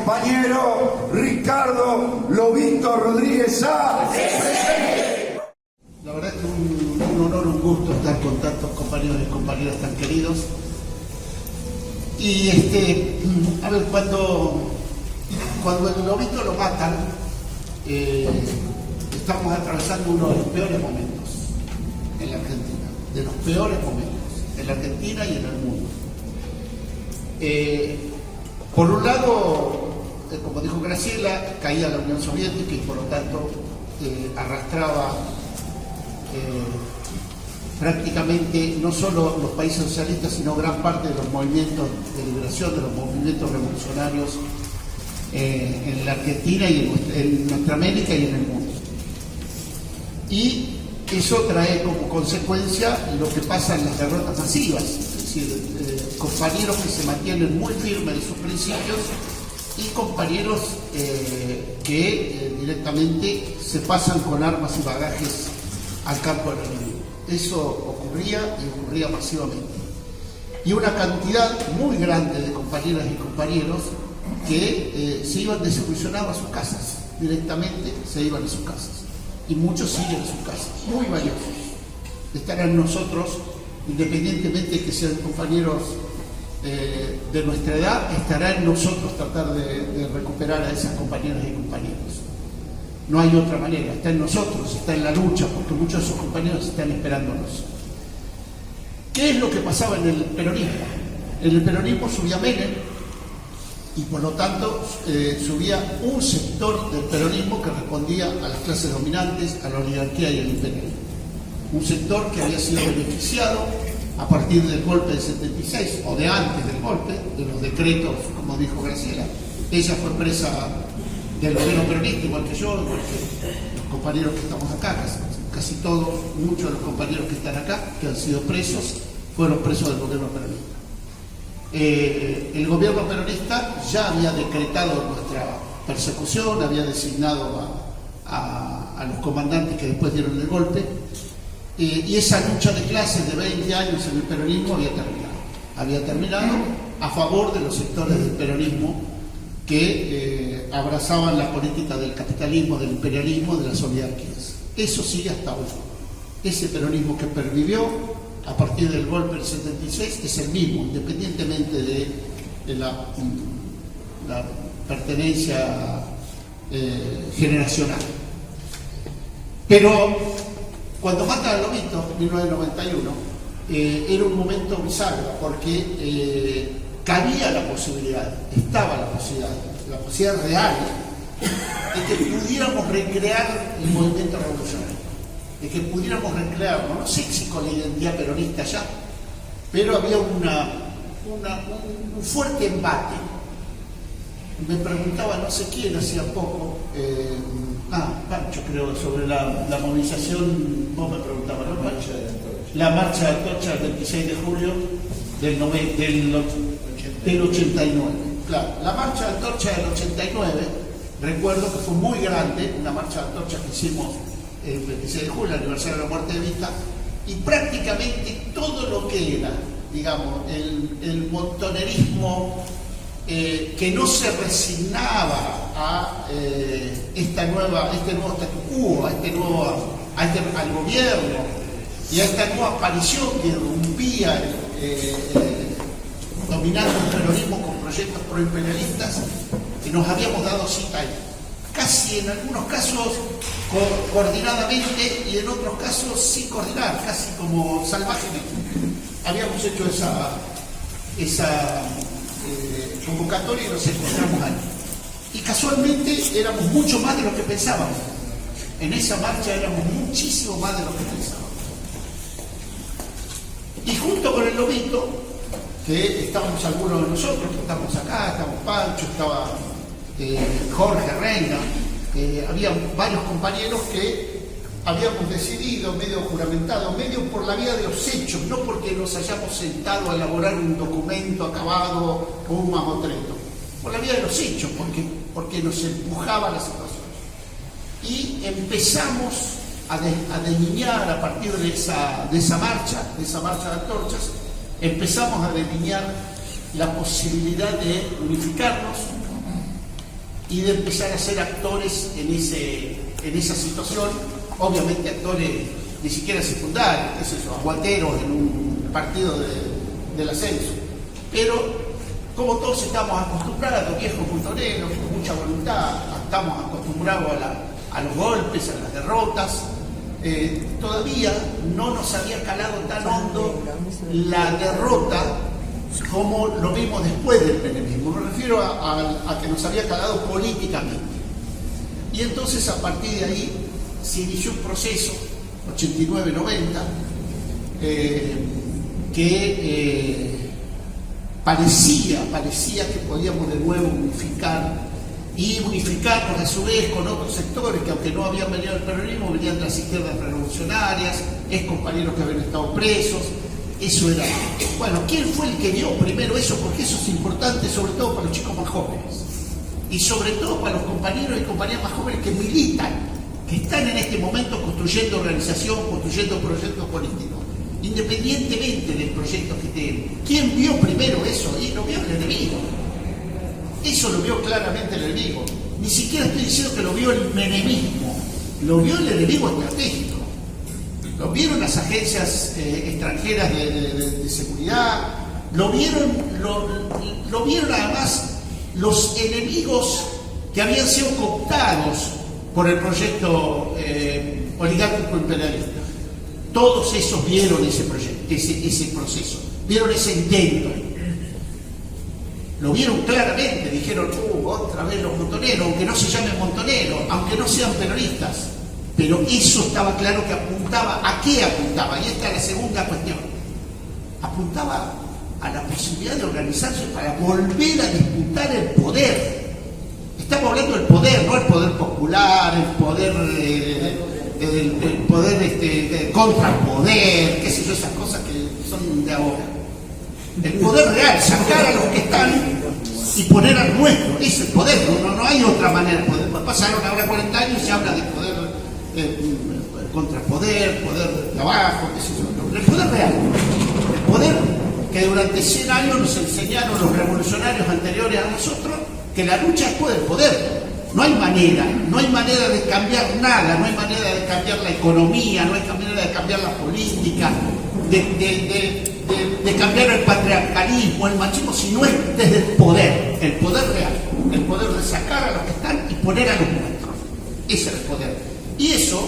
compañero Ricardo Lobito Rodríguez Sá. La verdad es que un honor, un gusto estar con tantos compañeros y compañeras tan queridos. Y a ver, cuando el Lobito lo matan, estamos atravesando uno de los peores momentos en la Argentina, de los peores momentos en la Argentina y en el mundo. Por un lado, como dijo Graciela, caía la Unión Soviética y por lo tanto arrastraba prácticamente no solo los países socialistas, sino gran parte de los movimientos de liberación, de los movimientos revolucionarios en la Argentina y en nuestra América y en el mundo. Y eso trae como consecuencia lo que pasa en las derrotas masivas, es decir, compañeros que se mantienen muy firmes en sus principios y compañeros que directamente se pasan con armas y bagajes al campo del enemigo. Eso ocurría y ocurría masivamente. Y una cantidad muy grande de compañeras y compañeros que se iban desilusionados a sus casas, directamente se iban a sus casas. Y muchos siguen en sus casas, muy valiosos. Estarán nosotros, independientemente de que sean compañeros de nuestra edad, estará en nosotros tratar de recuperar a esas compañeras y compañeros. No hay otra manera, está en nosotros, está en la lucha, porque muchos de esos compañeros están esperándonos. ¿Qué es lo que pasaba en el peronismo? En el peronismo subía Menem y por lo tanto subía un sector del peronismo que respondía a las clases dominantes, a la oligarquía y al imperialismo. Un sector que había sido beneficiado a partir del golpe del 76 o de antes del golpe, de los decretos, como dijo Graciela. Ella fue presa del gobierno peronista, igual que yo, igual que los compañeros que estamos acá, casi todos, muchos de los compañeros que están acá, que han sido presos, fueron presos del gobierno peronista. El gobierno peronista ya había decretado nuestra persecución, había designado a los comandantes que después dieron el golpe, y esa lucha de clases de 20 años en el peronismo había terminado a favor de los sectores del peronismo que abrazaban la política del capitalismo, del imperialismo, de las oligarquías. Eso sigue hasta hoy. Ese peronismo que pervivió a partir del golpe del 76 es el mismo, independientemente de la pertenencia generacional. Pero cuando matan a Lobito, en 1991, era un momento bizarro, porque cabía la posibilidad, estaba la posibilidad real de que pudiéramos recrear el movimiento revolucionario, de que pudiéramos recrearlo, no sé si con la identidad peronista ya, pero había un fuerte embate. Me preguntaba no sé quién hacía poco, Pancho creo, sobre la movilización, vos me preguntabas, ¿no, Pancho? La marcha de Atocha el 26 de julio del 89. Claro, la marcha de Antorcha del 89, recuerdo que fue muy grande, una marcha de Antorcha que hicimos el 26 de julio, el aniversario de la muerte de Evita, y prácticamente todo lo que era, digamos, el montonerismo que no se resignaba a este nuevo statu quo, al gobierno y a esta nueva aparición que irrumpía dominando el peronismo con proyectos proimperialistas, que nos habíamos dado cita ahí. Casi en algunos casos coordinadamente y en otros casos sin coordinar, casi como salvajemente. Habíamos hecho esa convocatoria y nos encontramos ahí. Y casualmente éramos mucho más de lo que pensábamos. En esa marcha éramos muchísimo más de lo que pensábamos. Y junto con el Lobito, que estábamos algunos de nosotros, que estamos acá, estamos Pancho, estaba Jorge Reina, había varios compañeros que habíamos decidido, medio juramentado, medio por la vía de los hechos, no porque nos hayamos sentado a elaborar un documento acabado o un mamotreto, por la vía de los hechos, porque nos empujaba la situación. Y empezamos a delinear a partir de esa marcha de antorchas, empezamos a delinear la posibilidad de unificarnos y de empezar a ser actores en esa situación, obviamente actores ni siquiera secundarios, qué sé yo, aguateros en un partido del ascenso, pero como todos estamos acostumbrados, viejos montoneros, con mucha voluntad, estamos acostumbrados a los golpes, a las derrotas, todavía no nos había calado tan hondo la derrota como lo vimos después del menemismo. Me refiero a que nos había calado políticamente. Y entonces a partir de ahí se inició un proceso, 89-90, que parecía que podíamos de nuevo unificar y unificarnos a su vez con otros sectores que, aunque no habían venido del peronismo, venían de las izquierdas revolucionarias, compañeros que habían estado presos. Eso era... Bueno, ¿quién fue el que dio primero eso? Porque eso es importante, sobre todo para los chicos más jóvenes y sobre todo para los compañeros y compañeras más jóvenes que militan, que están en este momento construyendo organización, construyendo proyectos políticos, independientemente del proyecto que tengan. ¿Quién vio primero eso? Y lo vio el enemigo. Eso lo vio claramente el enemigo. Ni siquiera estoy diciendo que lo vio el menemismo, lo vio el enemigo estratégico. Lo vieron las agencias extranjeras de seguridad, lo vieron además los enemigos que habían sido cooptados por el proyecto oligárquico imperialista. Todos esos vieron ese proyecto, ese proceso, vieron ese intento. Lo vieron claramente, dijeron, otra vez los montoneros, aunque no se llamen montoneros, aunque no sean peronistas. Pero eso estaba claro que apuntaba. ¿A qué apuntaba? Y esta es la segunda cuestión. Apuntaba a la posibilidad de organizarse para volver a disputar el poder. Estamos hablando del poder, no el poder popular, el poder contrapoder, qué sé yo, esas cosas que son de ahora. El poder real, sacar a los que están y poner al nuestro. Es el poder, no hay otra manera. Pasaron ahora 40 años y se habla de poder contrapoder, poder de trabajo, qué sé yo. El poder real. El poder que durante 100 años nos enseñaron los revolucionarios anteriores a nosotros, que la lucha es por el poder. No hay manera de cambiar nada, no hay manera de cambiar la economía, no hay manera de cambiar la política, de cambiar el patriarcalismo, el machismo, si no es desde el poder real, el poder de sacar a los que están y poner a los nuestros. Ese es el poder. Y eso,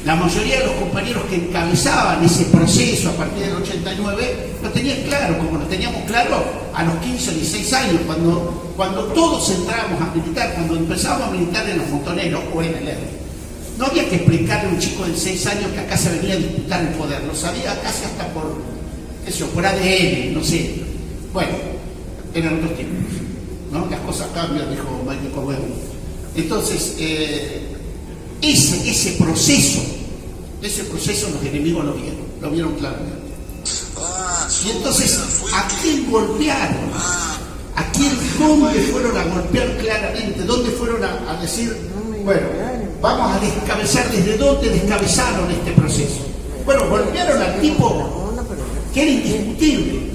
la mayoría de los compañeros que encabezaban ese proceso a partir del 89, lo tenían claro, como lo teníamos claro a los 15 o 16 años, cuando todos entrábamos a militar, cuando empezamos a militar en los montoneros o en el R. No había que explicarle a un chico de 6 años que acá se venía a disputar el poder, lo sabía casi hasta por ADN, no sé. Bueno, eran otros tiempos, ¿no? Las cosas cambian, dijo Michael Corbett. Entonces, ese proceso los enemigos lo vieron claramente. Y entonces, ¿a quién golpearon? ¿Dónde fueron a golpear claramente? ¿Dónde fueron a decir, bueno, vamos a descabezar? ¿Desde dónde descabezaron este proceso? Bueno, golpearon al tipo que era indiscutible.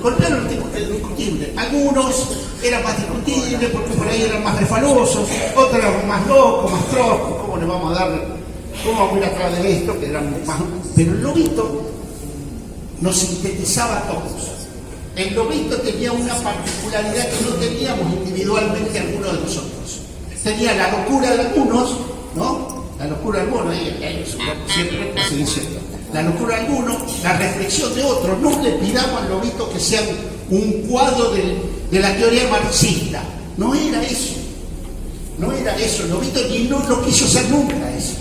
Golpearon al tipo que era indiscutible. Algunos eran más discutibles porque por ahí eran más refalosos, otros eran más locos, más troscos. ¿Cómo le vamos a dar? ¿Cómo vamos a ir atrás de esto? Que eran más... Pero el lobito nos sintetizaba a todos. El lobito tenía una particularidad que no teníamos individualmente algunos de nosotros. Tenía la locura de algunos, ¿no? La locura de algunos, siempre se dice esto. La locura de algunos, la reflexión de otros. No le pidamos al lobito que sea un cuadro de la teoría marxista. No era eso. El lobito ni no lo quiso ser nunca eso.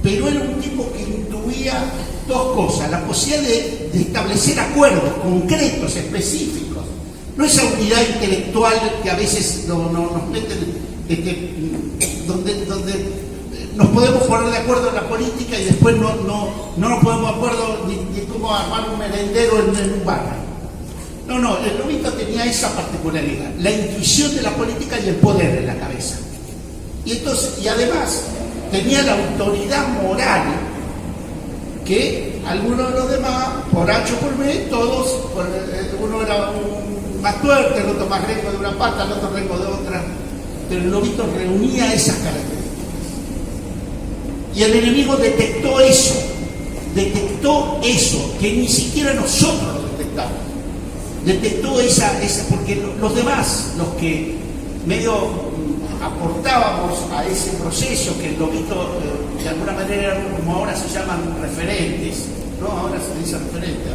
Pero era un tipo que intuía dos cosas: la posibilidad de establecer acuerdos concretos, específicos. No esa unidad intelectual que a veces nos meten, donde nos podemos poner de acuerdo en la política y después no nos podemos de acuerdo ni cómo armar un merendero en un barrio. No, el lobito tenía esa particularidad, la intuición de la política y el poder en la cabeza. Y además tenía la autoridad moral que algunos de los demás, por H o por B, todos, uno era un más tuerto, el otro más rengo de una pata, el otro rengo de otra, pero el lobito reunía esas características. Y el enemigo detectó eso, que ni siquiera nosotros lo detectamos. Detectó esa porque los demás, los que medio aportábamos a ese proceso, que el lobito de alguna manera eran, como ahora se llaman, referentes, ¿no? Ahora se dice referente,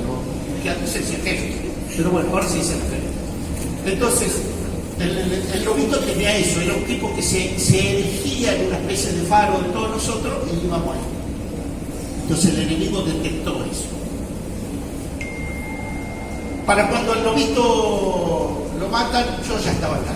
que antes se decía jefe, pero bueno, ahora se dice referente. Entonces, el lobito tenía eso, era un tipo que se erigía en una especie de faro de todos nosotros y íbamos ahí. Entonces el enemigo detectó eso. Para cuando el lobito lo matan, yo ya estaba acá.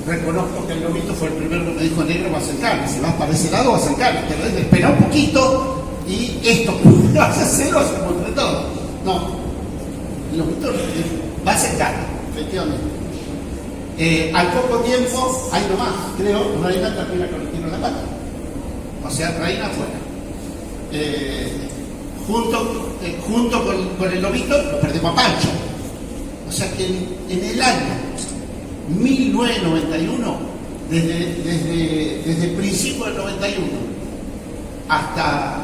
Reconozco que el lobito fue el primero que me dijo: negro, vas a encarnar, si vas para ese lado vas a encarnar, te lo digo, espera un poquito y esto que vas a hacer lo hacemos entre todos. No, el lobito vas a encarnar, efectivamente. Al poco tiempo, ahí nomás, creo, Reina termina con el tiro en la pata. O sea, Reina afuera. Junto con el lobito, lo perdemos a Pancho. O sea que en el año 1991, desde el principio del 91 hasta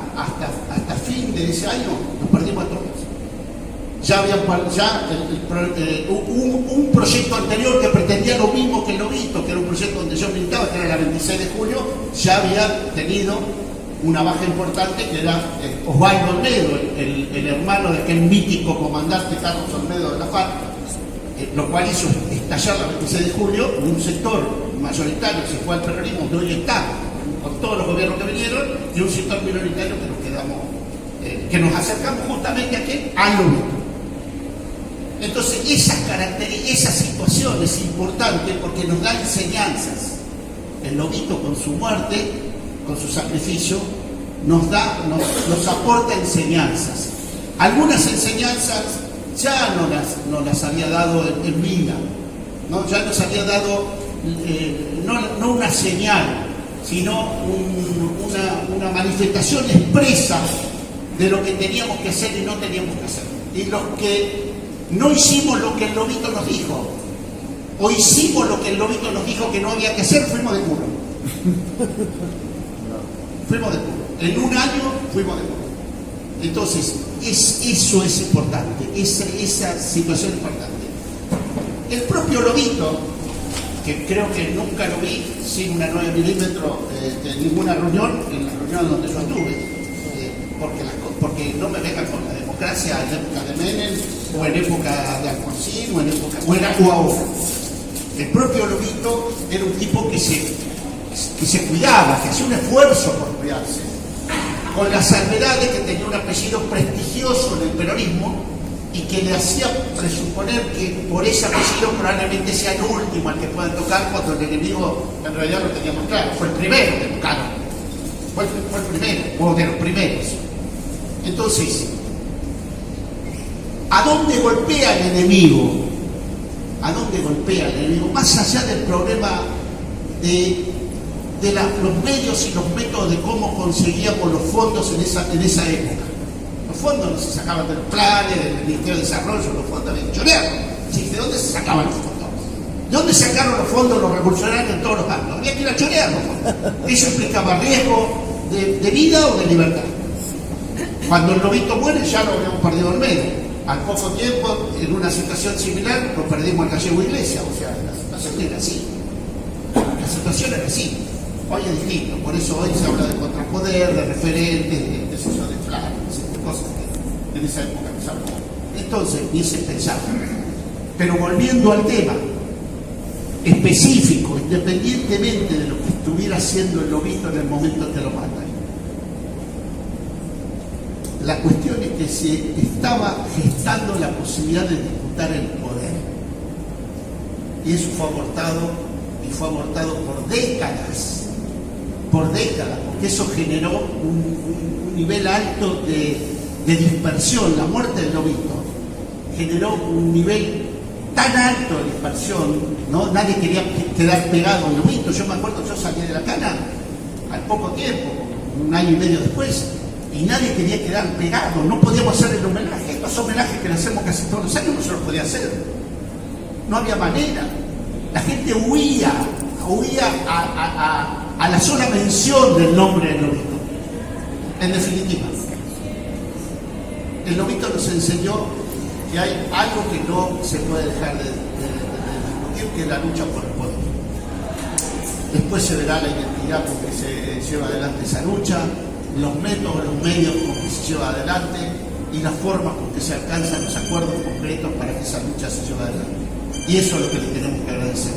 fin de ese año, nos perdimos a todos. Ya había un proyecto anterior que pretendía lo mismo que el lobito, que era un proyecto donde yo militaba, que era la 26 de julio, ya había tenido una baja importante, que era Osvaldo Olmedo, el hermano de aquel mítico comandante Carlos Olmedo de la FARC, lo cual hizo estallar la 26 de julio. Un sector mayoritario se fue al peronismo, donde hoy está, con todos los gobiernos que vinieron, y un sector minoritario que nos quedamos, que nos acercamos justamente a qué, al lobito. Entonces, esa situación es importante porque nos da enseñanzas. El lobito, con su muerte, con su sacrificio, nos aporta enseñanzas. Algunas enseñanzas ya no las había dado en vida, ¿no? Ya nos había dado no una señal, sino una manifestación expresa de lo que teníamos que hacer y no teníamos que hacer. Y los que no hicimos lo que el lobito nos dijo, o hicimos lo que el lobito nos dijo que no había que hacer, fuimos de culo. Fuimos de culo. En un año fuimos de culo. Entonces, eso es importante, esa situación es importante. El propio lobito, que creo que nunca lo vi sin una 9 milímetros en ninguna reunión, en la reunión donde yo estuve, porque no me vengan con la democracia en época de Menem, o en época de Alfonsín, o ahora. El propio lobito era un tipo que se cuidaba, que hacía un esfuerzo por cuidarse, con la salvedad de que tenía un apellido prestigioso en el peronismo y que le hacía presuponer que por ese apellido probablemente sea el último al que puedan tocar, cuando el enemigo en realidad lo teníamos claro, fue el primero que tocaron, fue el primero, o de los primeros. Entonces, ¿a dónde golpea el enemigo? ¿A dónde golpea el enemigo? Más allá del problema de los medios y los métodos de cómo conseguíamos los fondos en esa época. Los fondos no se sacaban de los planes, del Ministerio de Desarrollo, los fondos habían choreado. ¿Sí? ¿De dónde se sacaban los fondos? ¿De dónde sacaron los fondos los revolucionarios en todos los años? Había que ir a chorear los fondos. Eso implicaba riesgo de vida o de libertad. Cuando el lobito muere ya lo habíamos perdido en medio. Al poco tiempo, en una situación similar, lo perdimos al gallego Iglesias. O sea, la situación era así. La situación era así. Hoy es distinto, por eso hoy se habla de contrapoder, de referentes, de eso, de flash, de cosas que en esa época no se habló. Entonces, ni se pensaba. Pero volviendo al tema específico, independientemente de lo que estuviera haciendo el lobito en el momento en que lo matan, la cuestión es que se estaba gestando la posibilidad de disputar el poder. Y eso fue abortado por décadas, porque eso generó un nivel alto de dispersión. La muerte del lobito generó un nivel tan alto de dispersión, ¿no? Nadie quería quedar pegado al lobito. Yo me acuerdo, yo salí de la cana al poco tiempo, un año y medio después, y nadie quería quedar pegado, no podíamos hacer el homenaje. Estos homenajes que le hacemos casi todos los años no se los podía hacer. no había manera. La gente huía a la sola mención del nombre del lobito. En definitiva, el lobito nos enseñó que hay algo que no se puede dejar de discutir, que es la lucha por el poder. Después se verá la identidad con que se lleva adelante esa lucha, los métodos, los medios con que se lleva adelante y las formas con que se alcanzan los acuerdos concretos para que esa lucha se lleve adelante. Y eso es lo que le tenemos que agradecer.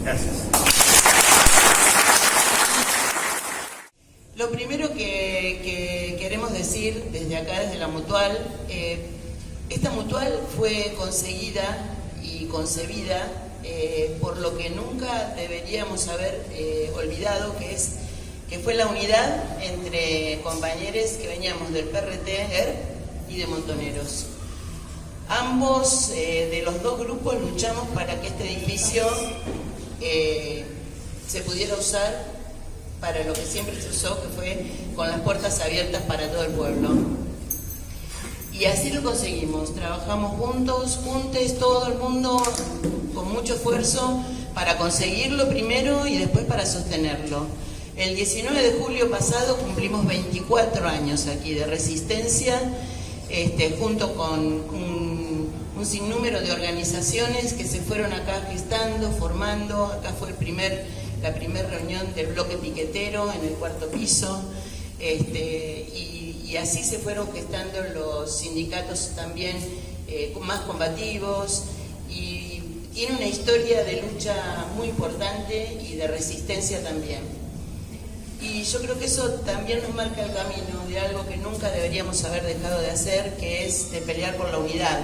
Gracias. Lo primero que queremos decir desde acá, desde la Mutual, esta Mutual fue conseguida y concebida por lo que nunca deberíamos haber olvidado, que fue la unidad entre compañeros que veníamos del PRT, y de Montoneros. Ambos, de los dos grupos, luchamos para que este edificio se pudiera usar para lo que siempre se usó, que fue con las puertas abiertas para todo el pueblo. Y así lo conseguimos. Trabajamos juntos, todo el mundo, con mucho esfuerzo, para conseguirlo primero y después para sostenerlo. El 19 de julio pasado cumplimos 24 años aquí de resistencia, junto con un sinnúmero de organizaciones que se fueron acá gestando, formando. Acá fue la primera reunión del bloque piquetero en el 4º piso, y así se fueron gestando los sindicatos también más combativos, y tiene una historia de lucha muy importante y de resistencia también. Y yo creo que eso también nos marca el camino de algo que nunca deberíamos haber dejado de hacer, que es de pelear por la unidad.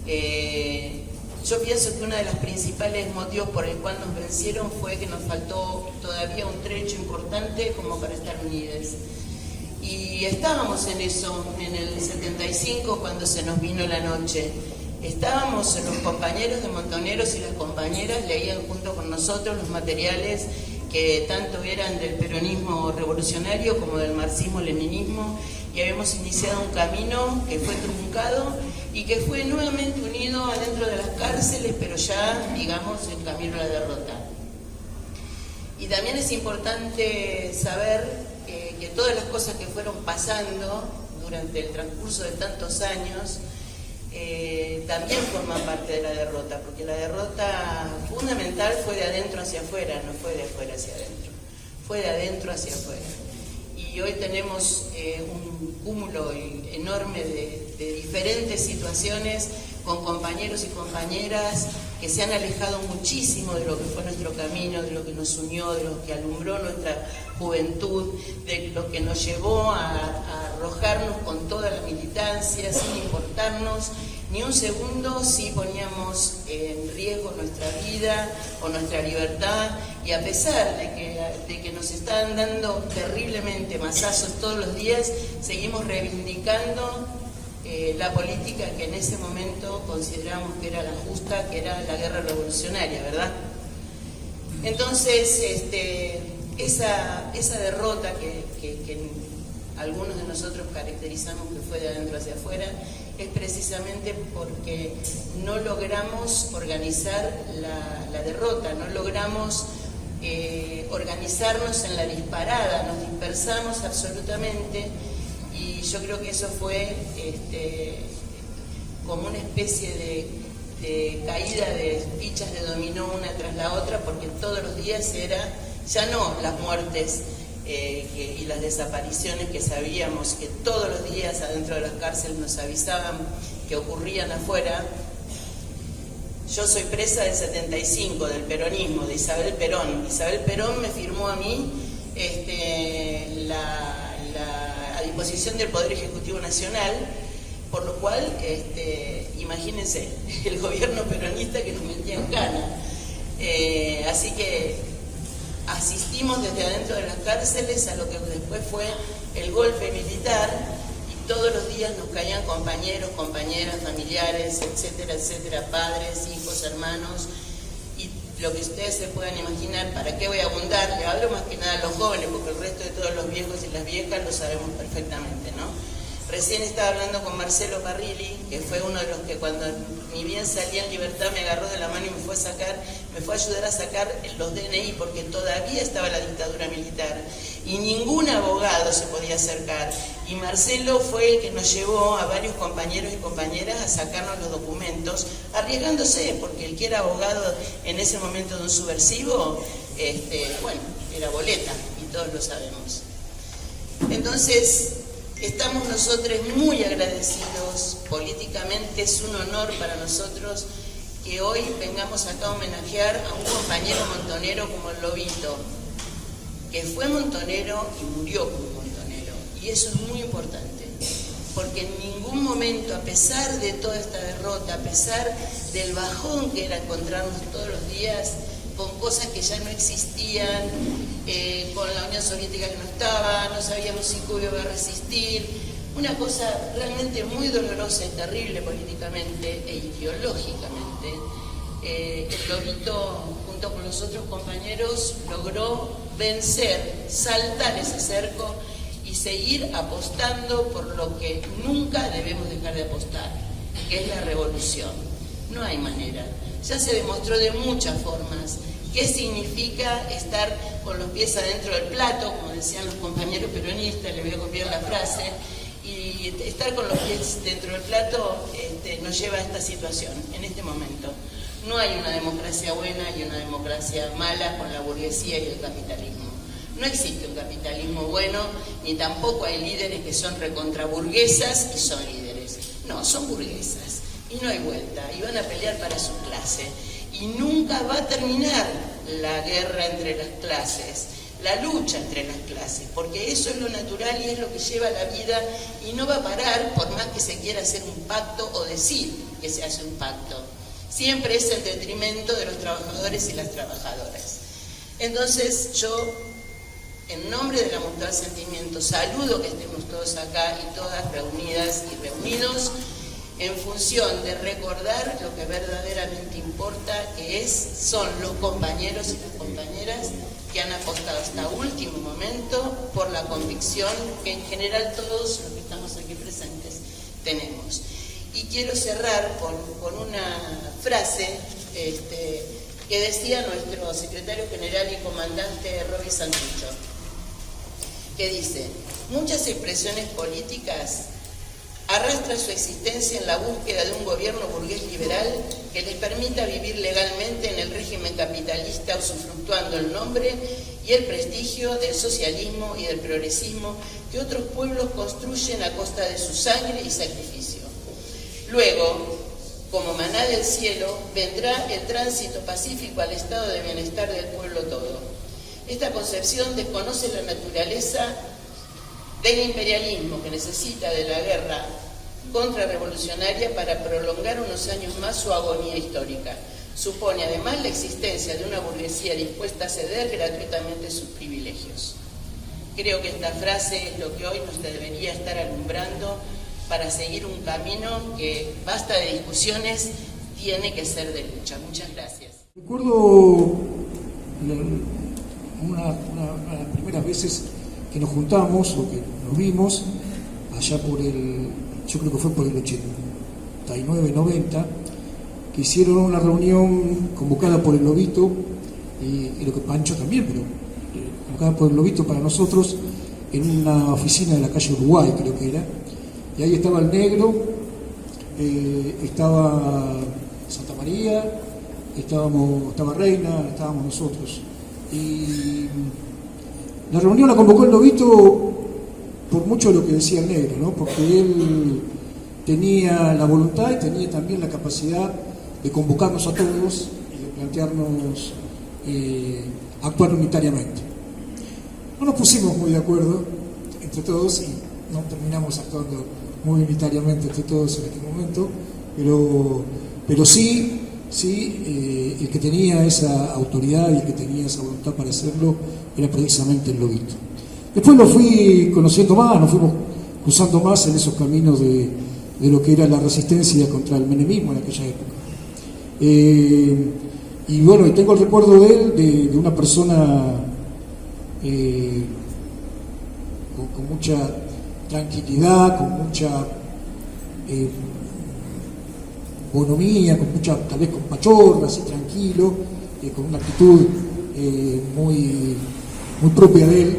Yo pienso que uno de los principales motivos por el cual nos vencieron fue que nos faltó todavía un trecho importante como para estar unidos. Y estábamos en eso, en el 75, cuando se nos vino la noche. Estábamos, los compañeros de Montoneros y las compañeras leían junto con nosotros los materiales que tanto eran del peronismo revolucionario como del marxismo-leninismo, y habíamos iniciado un camino que fue truncado y que fue nuevamente unido adentro de las cárceles, pero ya, digamos, en camino a la derrota. Y también es importante saber que todas las cosas que fueron pasando durante el transcurso de tantos años también forman parte de la derrota, porque la derrota fundamental fue de adentro hacia afuera, no fue de afuera hacia adentro, fue de adentro hacia afuera. Y hoy tenemos un cúmulo enorme de diferentes situaciones con compañeros y compañeras que se han alejado muchísimo de lo que fue nuestro camino, de lo que nos unió, de lo que alumbró nuestra juventud, de lo que nos llevó a arrojarnos con toda la militancia, sin importarnos ni un segundo si poníamos en riesgo nuestra vida o nuestra libertad, y a pesar de que nos están dando terriblemente mazazos todos los días, seguimos reivindicando la política que en ese momento consideramos que era la justa, que era la guerra revolucionaria, ¿verdad? Entonces, esa derrota que algunos de nosotros caracterizamos que fue de adentro hacia afuera, es precisamente porque no logramos organizar la derrota, no logramos organizarnos en la disparada, nos dispersamos absolutamente, y yo creo que eso fue como una especie de caída de fichas de dominó una tras la otra, porque todos los días era ya no las muertes y las desapariciones que sabíamos que todos los días adentro de las cárceles nos avisaban que ocurrían afuera. Yo soy presa del 75, del peronismo, de Isabel Perón. Isabel Perón me firmó a mí a disposición del Poder Ejecutivo Nacional, por lo cual, imagínense, el gobierno peronista que nos metía en cana. Así que asistimos desde adentro de las cárceles a lo que después fue el golpe militar, y todos los días nos caían compañeros, compañeras, familiares, etcétera, etcétera, padres, hijos, hermanos, y lo que ustedes se puedan imaginar. ¿Para qué voy a abundar? Le hablo más que nada a los jóvenes, porque el resto de todos los viejos y las viejas lo sabemos perfectamente, ¿no? Recién estaba hablando con Marcelo Parrilli, que fue uno de los que cuando ni bien salía en libertad, me agarró de la mano y me fue a ayudar a sacar los DNI, porque todavía estaba la dictadura militar y ningún abogado se podía acercar. Y Marcelo fue el que nos llevó a varios compañeros y compañeras a sacarnos los documentos, arriesgándose, porque el que era abogado en ese momento de un subversivo, bueno, era boleta, y todos lo sabemos. Entonces, estamos nosotros muy agradecidos, políticamente es un honor para nosotros que hoy vengamos acá a homenajear a un compañero montonero como el Lobito, que fue montonero y murió como montonero, y eso es muy importante, porque en ningún momento, a pesar de toda esta derrota, a pesar del bajón que era encontrarnos todos los días con cosas que ya no existían, con la Unión Soviética que no estaba, no sabíamos si Cuba iba a resistir, una cosa realmente muy dolorosa y terrible políticamente e ideológicamente. El Lobito, junto con los otros compañeros, logró vencer, saltar ese cerco y seguir apostando por lo que nunca debemos dejar de apostar, que es la revolución. No hay manera. Ya se demostró de muchas formas qué significa estar con los pies adentro del plato, como decían los compañeros peronistas, les voy a copiar la frase, y estar con los pies dentro del plato nos lleva a esta situación, en este momento. No hay una democracia buena y una democracia mala con la burguesía y el capitalismo. No existe un capitalismo bueno, ni tampoco hay líderes que son recontraburguesas y son líderes. No, son burguesas. Y no hay vuelta, y van a pelear para su clase. Y nunca va a terminar la guerra entre las clases, la lucha entre las clases, porque eso es lo natural y es lo que lleva la vida y no va a parar por más que se quiera hacer un pacto o decir que se hace un pacto. Siempre es en detrimento de los trabajadores y las trabajadoras. Entonces yo, en nombre de la Mutual Sentimiento, saludo que estemos todos acá y todas reunidas y reunidos en función de recordar lo que verdaderamente importa, que son los compañeros y las compañeras que han apostado hasta último momento por la convicción que en general todos los que estamos aquí presentes tenemos. Y quiero cerrar con una frase que decía nuestro secretario general y comandante Roby Santucho, que dice: muchas expresiones políticas arrastran su existencia en la búsqueda de un gobierno burgués liberal que les permita vivir legalmente en el régimen capitalista, usufructuando el nombre y el prestigio del socialismo y del progresismo que otros pueblos construyen a costa de su sangre y sacrificio. Luego, como maná del cielo, vendrá el tránsito pacífico al estado de bienestar del pueblo todo. Esta concepción desconoce la naturaleza del imperialismo, que necesita de la guerra contrarrevolucionaria para prolongar unos años más su agonía histórica. Supone además la existencia de una burguesía dispuesta a ceder gratuitamente sus privilegios. Creo que esta frase es lo que hoy nos debería estar alumbrando para seguir un camino que, basta de discusiones, tiene que ser de lucha. Muchas gracias. Recuerdo una de las primeras veces que nos juntamos o que nos vimos allá yo creo que fue por el 89-90, que hicieron una reunión convocada por el Lobito y lo que Pancho también, pero convocada por el Lobito para nosotros en una oficina de la calle Uruguay, creo que era, y ahí estaba el Negro, estaba Santa María, estaba Reina, estábamos nosotros, y la reunión la convocó el Lobito por mucho de lo que decía el Negro, ¿no? Porque él tenía la voluntad y tenía también la capacidad de convocarnos a todos y de plantearnos actuar unitariamente. No nos pusimos muy de acuerdo entre todos y no terminamos actuando muy unitariamente entre todos en este momento, pero sí, el que tenía esa autoridad y el que tenía esa voluntad para hacerlo era precisamente el Lobito. Después lo fui conociendo más, nos fuimos cruzando más en esos caminos de lo que era la resistencia contra el menemismo en aquella época. Y bueno, y tengo el recuerdo de él, de una persona con mucha tranquilidad, con mucha bonomía, con mucha, tal vez con pachorra, así tranquilo, con una actitud muy, muy propia de él,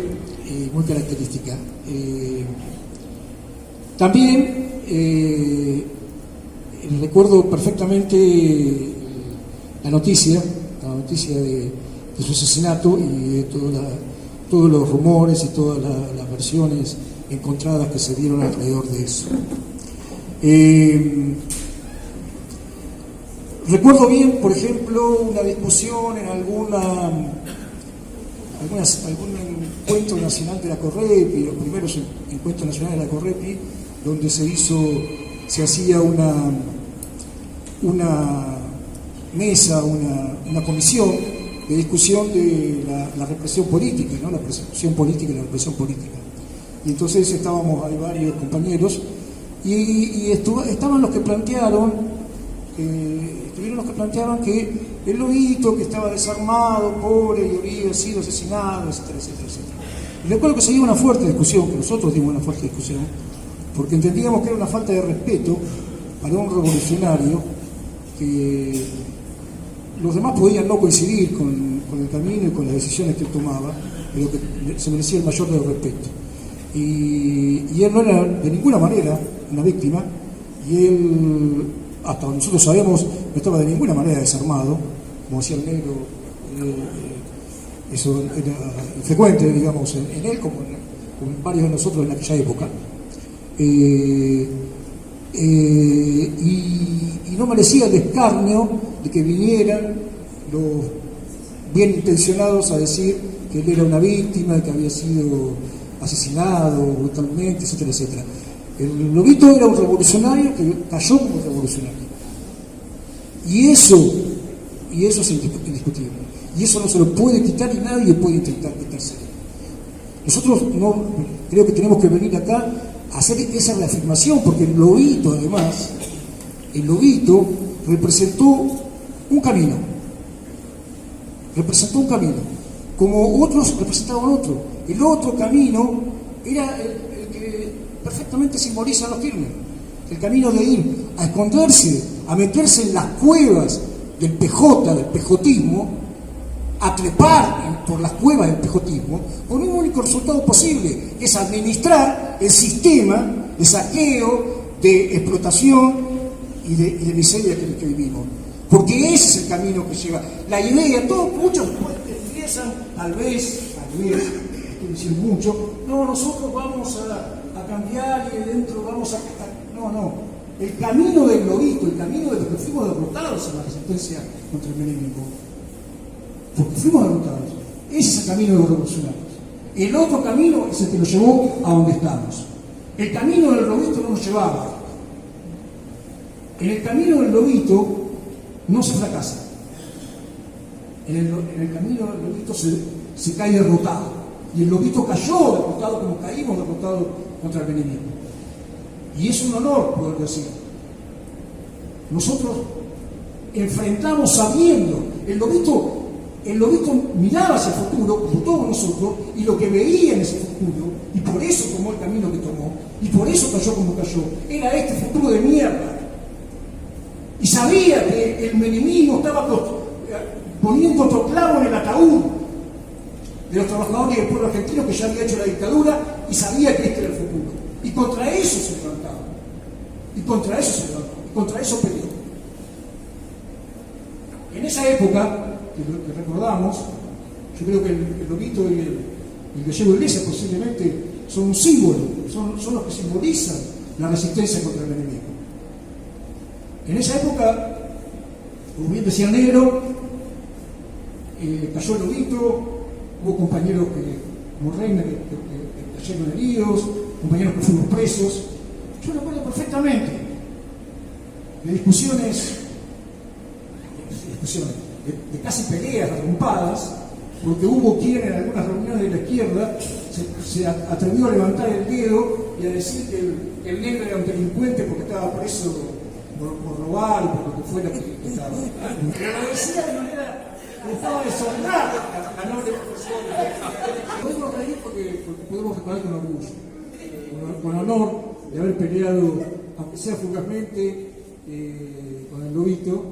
muy característica. También recuerdo perfectamente la noticia de su asesinato y de todos los rumores y todas las versiones encontradas que se dieron alrededor de eso. Recuerdo bien, por ejemplo, una discusión en algún encuentro nacional de la Correpi, los primeros encuentros nacionales de la Correpi, donde se hacía una mesa, una comisión de discusión de la represión política, ¿no? La persecución política y la represión política. Y entonces estábamos, hay varios compañeros, y estaban los que plantearon, que el lobito que estaba desarmado, pobre, y había sido asesinado, etcétera, etcétera, etcétera. Y recuerdo que se dio una fuerte discusión, que nosotros dimos una fuerte discusión, porque entendíamos que era una falta de respeto para un revolucionario que los demás podían no coincidir con el camino y con las decisiones que él tomaba, pero que se merecía el mayor de los respetos. Y él no era de ninguna manera una víctima, y él, hasta donde nosotros sabemos, no estaba de ninguna manera desarmado, como decía el negro. Eso era infrecuente, digamos, en él como en varios de nosotros en aquella época. Y no merecía el escarnio de que vinieran los bien intencionados a decir que él era una víctima, que había sido asesinado brutalmente, etcétera, etcétera. El lobito era un revolucionario que cayó como revolucionario. Y eso es indiscutible. Y eso no se lo puede quitar y nadie puede intentar quitárselo. Nosotros no creo que tenemos que venir acá a hacer esa reafirmación, porque el lobito, además, representó un camino, como otros representaban otro. El otro camino era el que perfectamente simboliza a los Kirchner, el camino de ir a esconderse, a meterse en las cuevas del PJ, del pejotismo, a trepar por las cuevas del pejotismo, con un único resultado posible, que es administrar el sistema de saqueo, de explotación y de miseria que vivimos. Porque ese es el camino que lleva. La idea, muchos empiezan, tal vez, estoy diciendo mucho, no, nosotros vamos a cambiar y dentro vamos a... No. El camino del lobito, el camino de los que fuimos derrotados en la resistencia contra el menemismo, porque fuimos derrotados, ese es el camino de los revolucionarios. El otro camino es el que nos llevó a donde estamos. El camino del lobito no nos llevaba. En el camino del lobito no se fracasa. En el camino del lobito se cae derrotado. Y el lobito cayó derrotado como caímos derrotados contra el menemismo. Y es un honor poder decir. Nosotros enfrentamos sabiendo, el lobito miraba hacia el futuro, como todos nosotros, y lo que veía en ese futuro, y por eso tomó el camino que tomó, y por eso cayó como cayó, era este futuro de mierda. Y sabía que el menemismo estaba poniendo otro clavo en el ataúd de los trabajadores y del pueblo argentino que ya había hecho la dictadura, y sabía que este era el futuro. Y contra eso se levantaba. Y contra eso peleó. En esa época, que recordamos, yo creo que el lobito y el gallego Iglesias posiblemente son un símbolo, son los que simbolizan la resistencia contra el enemigo. En esa época, como bien decía el negro, cayó el lobito, hubo compañeros como Reina que cayeron heridos, compañeros que fuimos presos. Yo recuerdo perfectamente de discusiones, de casi peleas arrompadas, porque hubo quien en algunas reuniones de la izquierda se atrevió a levantar el dedo y a decir que el negro era un delincuente porque estaba preso por robar y por lo que fuera que estaba. Pero lo decía de manera que estaba de soldar la noble persona. Podemos reír porque podemos recordar con orgullo, con honor de haber peleado, aunque sea fugazmente, con el lobito,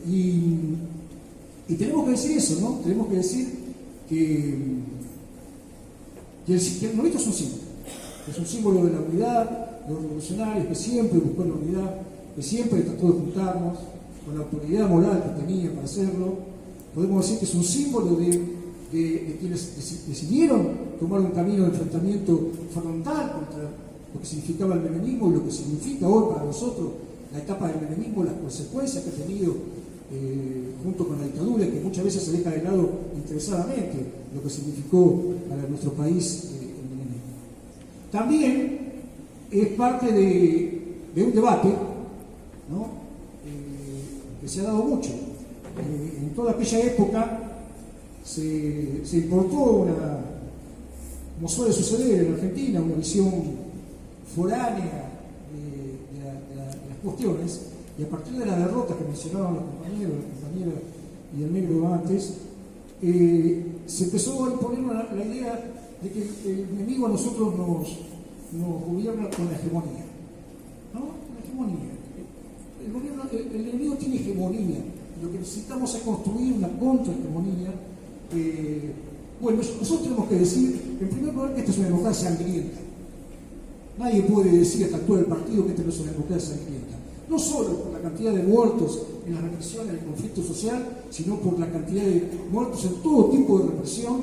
y tenemos que decir eso, ¿no? Tenemos que decir que el lobito es un símbolo de la unidad, de los revolucionarios que siempre buscó la unidad, que siempre trató de juntarnos, con la autoridad moral que tenía para hacerlo. Podemos decir que es un símbolo de quienes decidieron tomar un camino de enfrentamiento frontal contra lo que significaba el menemismo y lo que significa hoy para nosotros la etapa del menemismo, las consecuencias que ha tenido junto con la dictadura, y que muchas veces se deja de lado interesadamente lo que significó para nuestro país el menemismo. También es parte de un debate, ¿no? Que se ha dado mucho. En toda aquella época se importó como suele suceder en Argentina, una visión foránea de las cuestiones, y a partir de la derrota que mencionaban los compañeros, la compañera y el negro antes, se empezó a imponer la idea de que el enemigo a nosotros nos gobierna con la hegemonía, ¿no? La hegemonía. El enemigo tiene hegemonía. Lo que necesitamos es construir una contrahegemonía. Bueno, nosotros tenemos que decir, en primer lugar, que esta es una democracia sangrienta. Nadie puede decir a esta altura del partido que esta no es una democracia sangrienta. No solo por la cantidad de muertos en las represiones del conflicto social, sino por la cantidad de muertos en todo tipo de represión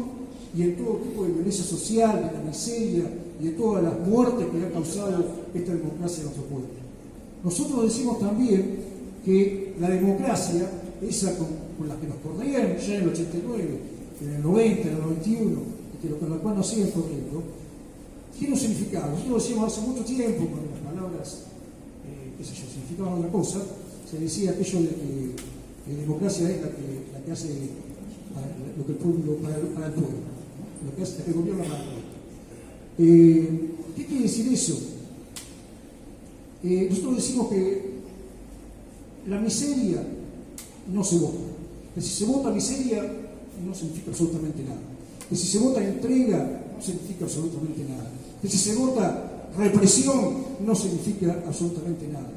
y en todo tipo de violencia social, de la miseria y de todas las muertes que ha causado esta democracia en nuestro pueblo. Nosotros decimos también que la democracia, esa con la que nos corrían ya en el 89, en el 90, en el 91, y con la cual nos siguen corriendo, tiene un significado. Nosotros decíamos hace mucho tiempo, con las palabras, qué sé yo, significaban una cosa, se decía aquello de que democracia es la que hace lo que el pueblo, para el pueblo, ¿no? Lo que hace, la que gobierna para el pueblo. ¿Qué quiere decir eso? Nosotros decimos que la miseria no se vota. Que si se vota miseria no significa absolutamente nada. Que si se vota entrega no significa absolutamente nada. Que si se vota represión no significa absolutamente nada.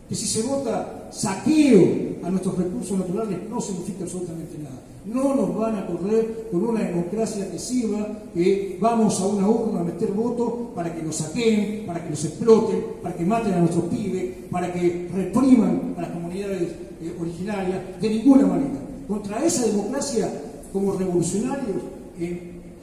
Que si se vota saqueo a nuestros recursos naturales no significa absolutamente nada. No nos van a correr con una democracia que sirva, que vamos a una urna a meter votos para que nos saquen, para que nos exploten, para que maten a nuestros pibes, para que repriman a las comunidades originarias, de ninguna manera. Contra esa democracia, como revolucionarios,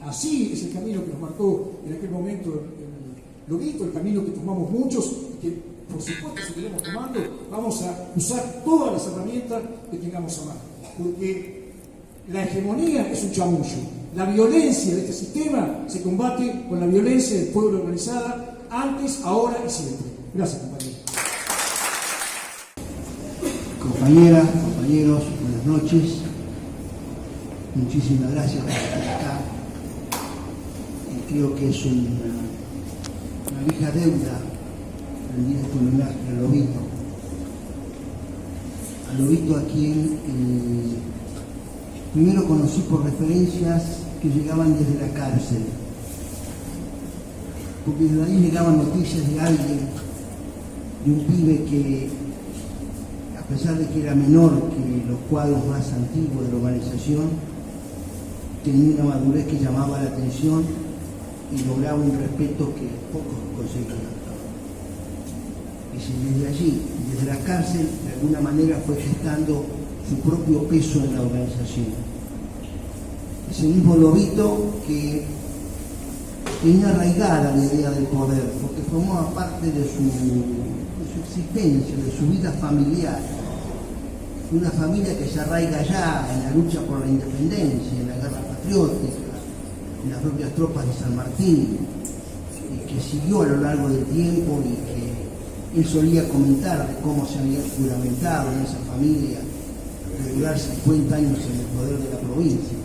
así es el camino que nos marcó en aquel momento el lobito, el camino que tomamos muchos, y que por supuesto seguiremos tomando. Vamos a usar todas las herramientas que tengamos a mano, porque la hegemonía es un chamullo. La violencia de este sistema se combate con la violencia del pueblo organizada, antes, ahora y siempre. Gracias, compañeros. Compañeras, compañeros, buenas noches. Muchísimas gracias por estar acá. Creo que es una vieja deuda rendir este homenaje al lobito. Al lobito, a quien primero conocí por referencias que llegaban desde la cárcel, porque desde ahí llegaban noticias de alguien, de un pibe que, a pesar de que era menor que los cuadros más antiguos de la organización, tenía una madurez que llamaba la atención y lograba un respeto que pocos conseguían. Y si desde allí, desde la cárcel, de alguna manera fue gestando su propio peso en la organización. Ese mismo lobito que tenía arraigada la idea del poder, porque formaba parte de su existencia, de su vida familiar. Una familia que se arraiga ya en la lucha por la independencia, en la guerra patriótica, en las propias tropas de San Martín, y que siguió a lo largo del tiempo, y que él solía comentar de cómo se había juramentado en esa familia de durar 50 años en el poder de la provincia,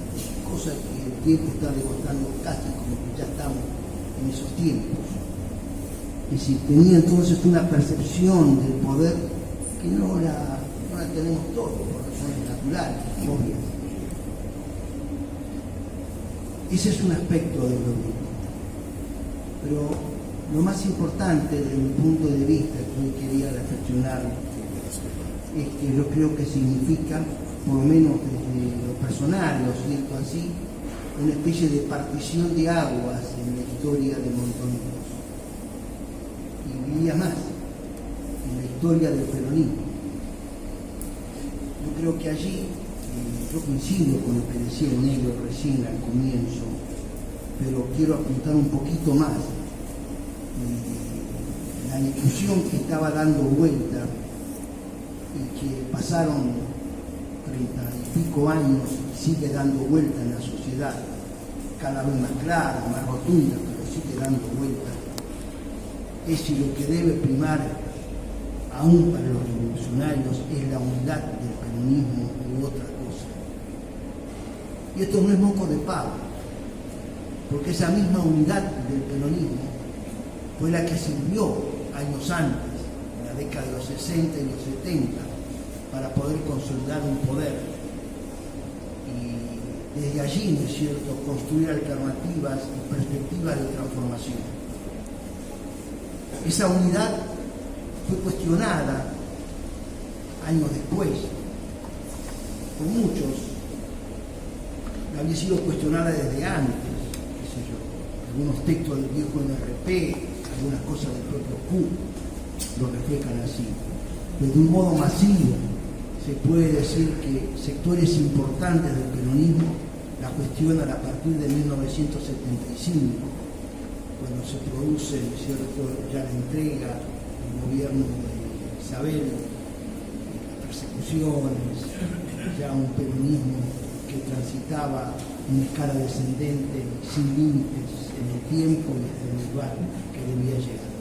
cosa que el tiempo está demostrando casi como que ya estamos en esos tiempos. Es decir, tenía entonces una percepción del poder que no la tenemos todos por razones naturales, obvias. Ese es un aspecto del lobito. Pero lo más importante desde mi punto de vista que hoy quería reflexionar es que yo creo que significa, por lo menos desde lo personal, lo siento así, una especie de partición de aguas en la historia de Montoneros. Y diría más, en la historia del peronismo. Yo creo que allí, yo coincido con lo que decía el negro recién al comienzo, pero quiero apuntar un poquito más. La discusión que estaba dando vuelta y que pasaron 30 y pico años y sigue dando vuelta en la sociedad, cada vez más clara, más rotunda, pero sigue dando vuelta, es si lo que debe primar, aún para los revolucionarios, es la unidad del peronismo u otra cosa. Y esto no es moco de pavo, porque esa misma unidad del peronismo fue la que sirvió años antes, en la década de los 60 y los 70, para poder consolidar un poder. Y desde allí, ¿no es cierto?, construir alternativas y perspectivas de transformación. Esa unidad fue cuestionada años después por muchos. Había sido cuestionada desde antes, qué sé yo, algunos textos del viejo NRP, algunas cosas del propio Q lo reflejan así. Pero de un modo masivo se puede decir que sectores importantes del peronismo la cuestionan a partir de 1975, cuando se produce, ¿cierto?, ya la entrega del gobierno de Isabel, las persecuciones, ya un peronismo que transitaba en escala descendente, sin límites en el tiempo y en el lugar que debía llegar.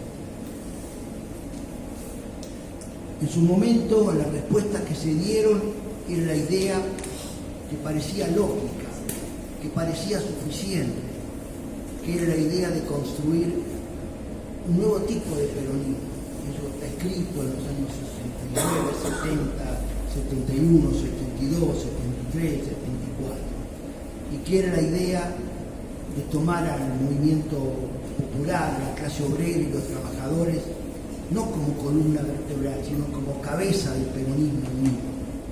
En su momento, las respuestas que se dieron era la idea que parecía lógica, que parecía suficiente, que era la idea de construir un nuevo tipo de peronismo. Eso está escrito en los años 69, 70, 71, 72, 73, 74. Y que era la idea de tomar al movimiento popular, la clase obrera y los trabajadores, no como columna vertebral, sino como cabeza del peronismo unido,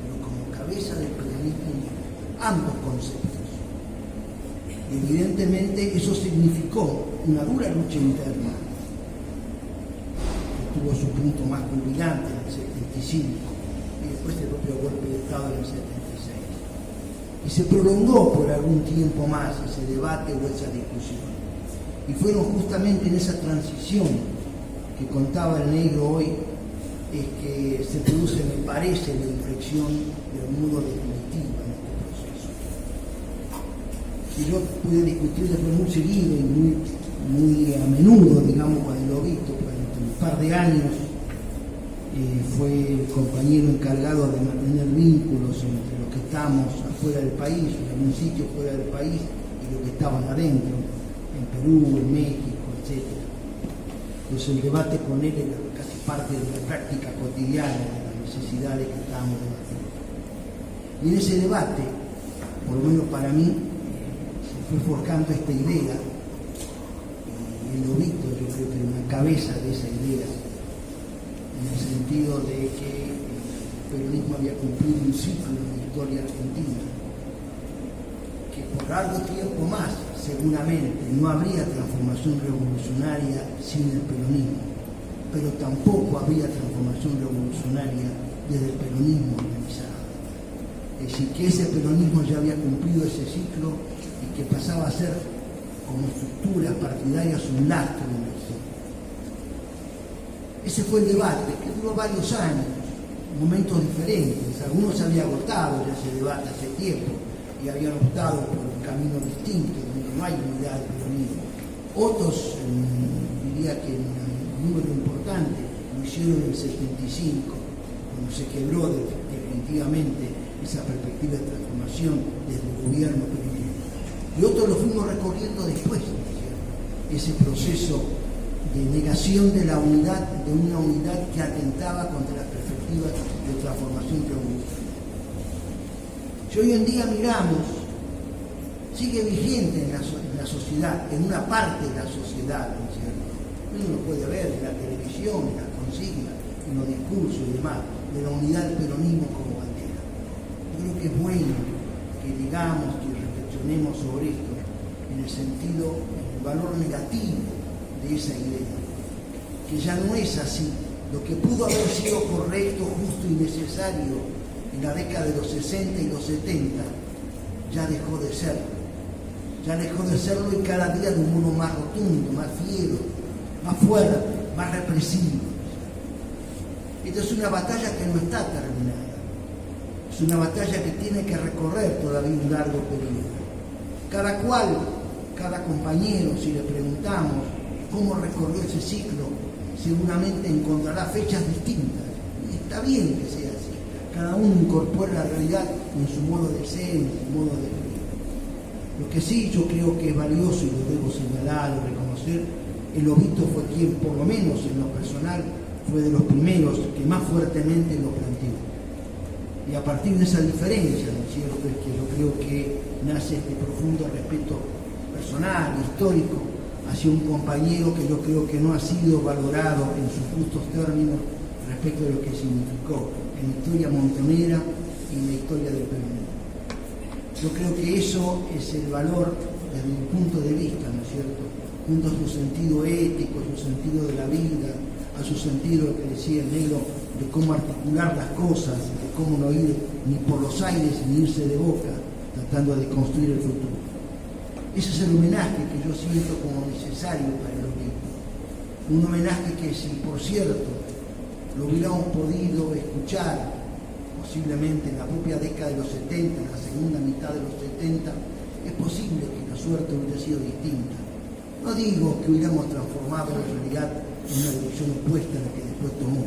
pero como cabeza del peronismo unido, ambos conceptos. Y evidentemente eso significó una dura lucha interna, que tuvo su punto más culminante en el 75 y después el propio golpe de Estado en el 76. Y se prolongó por algún tiempo más ese debate o esa discusión. Y fueron justamente en esa transición que contaba el negro hoy, es que se produce, me parece, la inflexión de un modo definitivo en este proceso. Y yo pude discutir después muy seguido y muy a menudo, digamos, con el Lobito, durante un par de años, fue el compañero encargado de mantener vínculos entre los que estamos afuera del país, en un sitio fuera del país, y los que estaban adentro, en Perú, en México, etc. Entonces el debate con él era casi parte de la práctica cotidiana, de las necesidades que estábamos debatiendo. Y en ese debate, por lo menos para mí, se fue forjando esta idea, y el Lobito yo creo que era una cabeza de esa idea, en el sentido de que el peronismo había cumplido un ciclo en la historia argentina, que por largo tiempo más seguramente no habría transformación revolucionaria sin el peronismo, pero tampoco habría transformación revolucionaria desde el peronismo organizado. Es decir, que ese peronismo ya había cumplido ese ciclo y que pasaba a ser, como estructuras partidarias, un lastre en la historia. Ese fue el debate, que duró varios años, momentos diferentes. Algunos se había agotado ya ese debate hace tiempo y habían optado por un camino distinto, donde no hay unidad del peronismo. Otros, diría que en un número importante, lo hicieron en el 75, cuando se quebró definitivamente esa perspectiva de transformación desde el gobierno peronista. Y otros lo fuimos recorriendo después, ¿no? Ese proceso de negación de la unidad, de una unidad que atentaba contra las perspectivas de transformación revolucionaria. Si hoy en día miramos, sigue vigente en la sociedad, en una parte de la sociedad, ¿no es cierto?, uno lo puede ver en la televisión, en las consignas, en los discursos y demás, de la unidad del peronismo como bandera. Yo creo que es bueno que digamos, que reflexionemos sobre esto, en el sentido, en el valor negativo de esa idea, que ya no es así. Lo que pudo haber sido correcto, justo y necesario en la década de los 60 y los 70, ya dejó de serlo. Ya dejó de serlo y cada día de un modo más rotundo, más fiero, más fuerte, más represivo. Esta es una batalla que no está terminada. Es una batalla que tiene que recorrer todavía un largo periodo. Cada cual, cada compañero, si le preguntamos cómo recorrió ese ciclo, seguramente encontrará fechas distintas. Y está bien que sea así. Cada uno incorpora la realidad en su modo de ser, en su modo de vivir. Lo que sí yo creo que es valioso, y lo debo señalar y reconocer, el Lobito fue quien, por lo menos en lo personal, fue de los primeros que más fuertemente lo planteó. Y a partir de esa diferencia, ¿no es cierto?, es que yo creo que nace este profundo respeto personal, histórico, hacia un compañero que yo creo que no ha sido valorado en sus justos términos respecto de lo que significó en la historia montonera y en la historia del peronismo. Yo creo que eso es el valor desde mi punto de vista, ¿no es cierto?, junto a su sentido ético, a su sentido de la vida, a su sentido, lo que decía el negro, de cómo articular las cosas, de cómo no ir ni por los aires ni irse de boca, tratando de construir el futuro. Ese es el homenaje que yo siento como necesario para el Lobito. Un homenaje que, si por cierto lo hubiéramos podido escuchar posiblemente en la propia década de los 70, en la segunda mitad de los 70, es posible que la suerte hubiera sido distinta. No digo que hubiéramos transformado la realidad en una dirección opuesta a la que después tomó,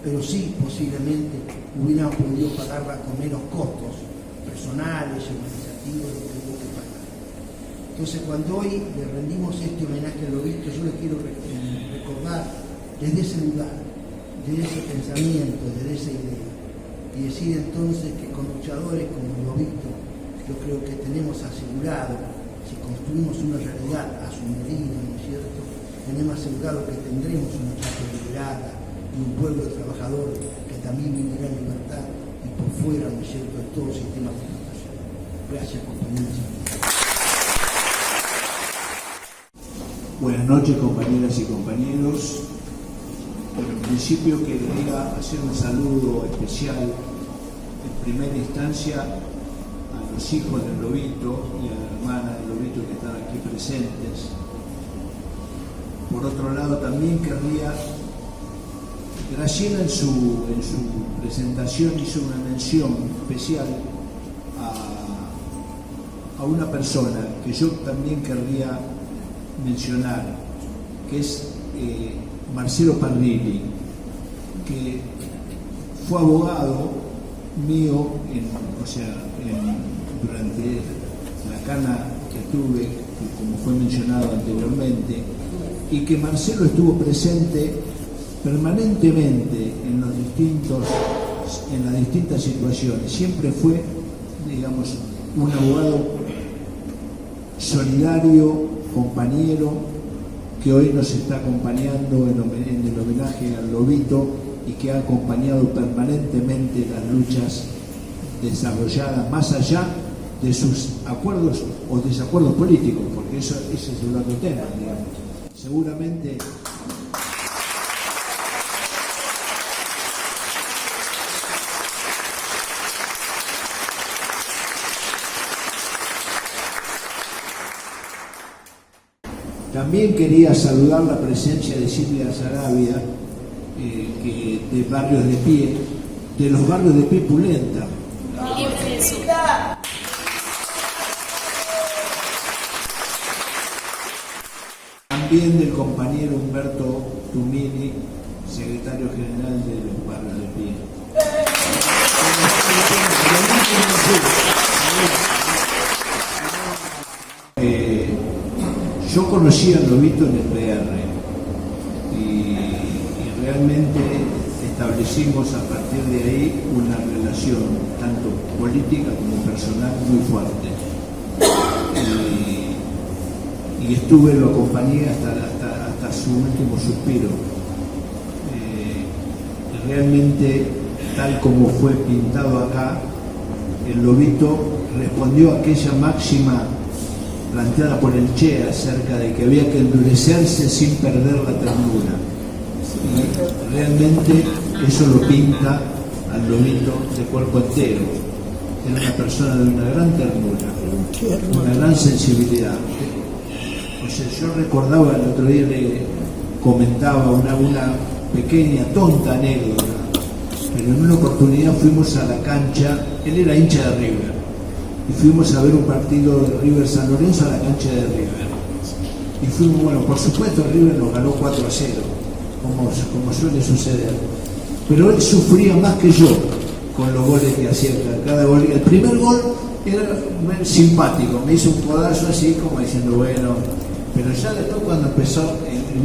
pero sí posiblemente hubiéramos podido pagarla con menos costos personales y organizativos de lo que hubo que pagar. Entonces, cuando hoy le rendimos este homenaje al Lobito, yo les quiero recordar desde ese lugar, desde ese pensamiento, desde esa idea, y decir entonces que con luchadores como el Lobito, yo creo que tenemos asegurado, si construimos una realidad a su medida, ¿no es cierto?, tenemos asegurado que tendremos una patria liberada y un pueblo trabajador que también vivirá en libertad y por fuera, ¿no es cierto?, de todo sistema de explotación. Gracias, compañeros. Buenas noches, compañeras y compañeros. En principio quería hacer un saludo especial, en primera instancia, a los hijos del Lobito y a la hermana del Lobito que están aquí presentes. Por otro lado, también querría, Graciela en su presentación hizo una mención especial a una persona que yo también querría mencionar, que es Marcelo Parrilli, que fue abogado mío durante la cana que tuve, como fue mencionado anteriormente, y que Marcelo estuvo presente permanentemente en las distintas situaciones. Siempre fue, digamos, un abogado solidario, compañero, que hoy nos está acompañando en el homenaje al Lobito y que ha acompañado permanentemente las luchas desarrolladas más allá de sus acuerdos o desacuerdos políticos, porque ese es el otro tema, digamos. Seguramente también quería saludar la presencia de Silvia Sarabia, que de Barrios de Pie, de los Barrios de Pie Pulenta. También del compañero Humberto Tumini, secretario general de los Barrios de Pie. Yo conocí al Lobito en el PR y realmente establecimos a partir de ahí una relación tanto política como personal muy fuerte. Y lo acompañé hasta su último suspiro. Realmente, tal como fue pintado acá, el lobito respondió a aquella máxima planteada por el Che acerca de que había que endurecerse sin perder la ternura. Y realmente eso lo pinta al lobito de cuerpo entero. Era una persona de una gran ternura, una gran sensibilidad. O sea, yo recordaba, el otro día le comentaba una pequeña, tonta anécdota, pero en una oportunidad fuimos a la cancha, él era hincha de River, y fuimos a ver un partido de River San Lorenzo a la cancha de River. Y fuimos, bueno, por supuesto River nos ganó 4-0, como suele suceder. Pero él sufría más que yo con los goles que hacía cada gol. El primer gol era simpático, me hizo un codazo así como diciendo, bueno, pero ya después cuando empezó,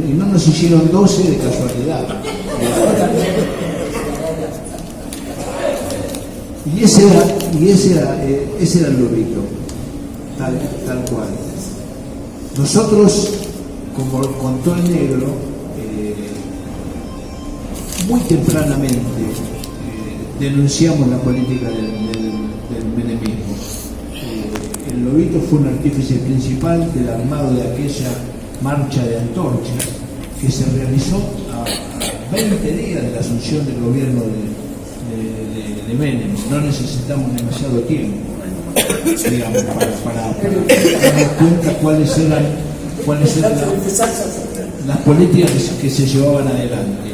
y no nos hicieron 12 de casualidad. Y ese era el lobito, tal cual. Nosotros, como contó el negro, muy tempranamente denunciamos la política del menemismo. El lobito fue un artífice principal del armado de aquella marcha de antorchas que se realizó a 20 días de la asunción del gobierno de Menem. No necesitamos demasiado tiempo, digamos, para darnos cuenta cuáles eran las políticas que se llevaban adelante.